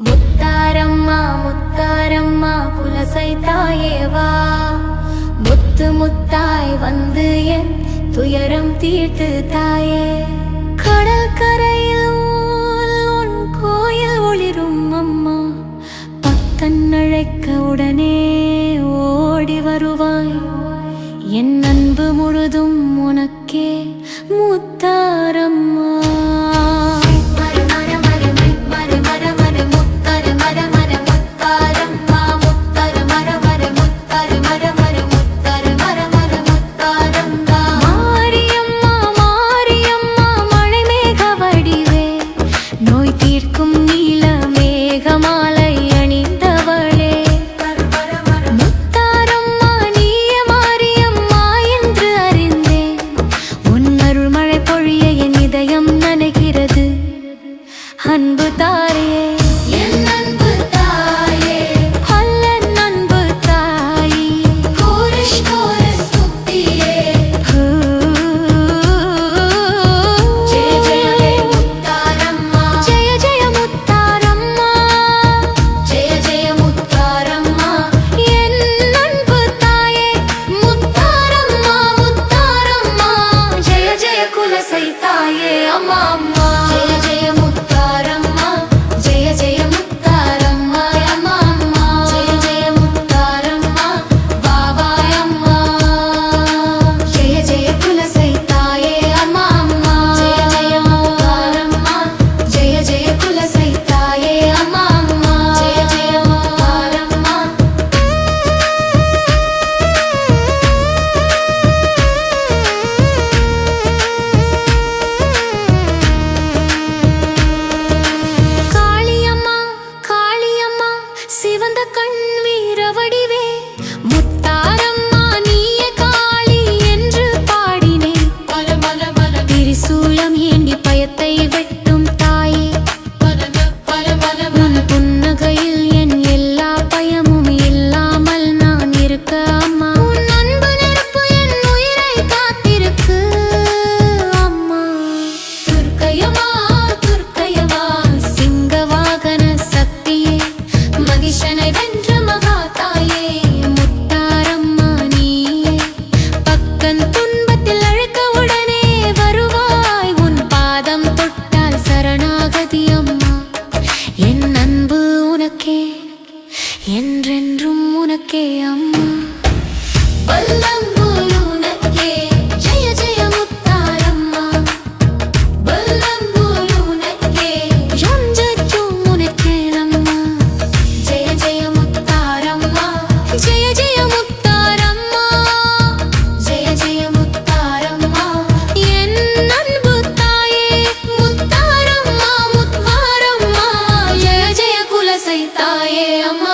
முத்தாரம்மா முத்தாரம்மா புலசை தாயேவா, முத்து முத்தாய் வந்து என் துயரம் தீர்த்து தாயே. கடல் கரையில் உன் கோயில் ஒளிரும் அம்மா, பக்தன் அழைக்க உடனே ஓடி வருவாய். என் அன்பு முழுதும் உனக்கே முத்தாரம்மா. அன்பு தாயே என் அன்பு தாயே, அல்லன் அன்பு தாயி, கோரிஷ் கோரஸ் முத்தியே. ஜெய ஜெய முத்தாரம்மா, ஜெய ஜெய முத்தாரம்மா, ஜெய ஜெய முத்தாரம்மா. என் அன்பு தாயே முத்தாரம்மா, முத்தாரம்மா. ஜெய ஜெய குலசை தாயே அம்மா அம்மா. ஜெய ஜெய சிவந்த கண் வீரவடிவே முத்தாரம்மா, நீயே காளி என்று பாடினே. திரிசூலம் ஏந்தி பயத்தை வெட்டும் தாயே, உன் புன்னகையில் என் எல்லா பயமும் இல்லாமல் நான் இருக்க அம்மா. உன் அன்பு நெருப்பு என் உயிரை காத்திருக்கு அம்மா. துர்க்கையம்மா துர்க்கையம்மா, சிங்க வாகன சக்தியே, மகிஷனை வென்ற மகா தாயே. முத்தாரம்மா நீயே, பக்கன் துன்பத்தில் அழைக்க உடனே வருவாய். உன் பாதம் தொட்டால் சரணாகதி அம்மா. என் அன்பு உனக்கே, என்றென்றும் உனக்கே அம்மா. பல்லம்பூர் உனக்கே, ஜெய ஜெய முத்தாரம்மா. பல்லம்பூர் உனக்கே, ஜொஞ்சஜும் உனக்கே அம்மா. ஜெய ஜெய முத்தாரம்மா, ஜெய ஜெய முத்தாரம்மா, ஜெய ஜெய முத்தாரம்மா. என் அன்பு தாயே முத்தாரம்மா, முத்தாரம்மா. ஜெய ஜெய குலசை தாயே அம்மா.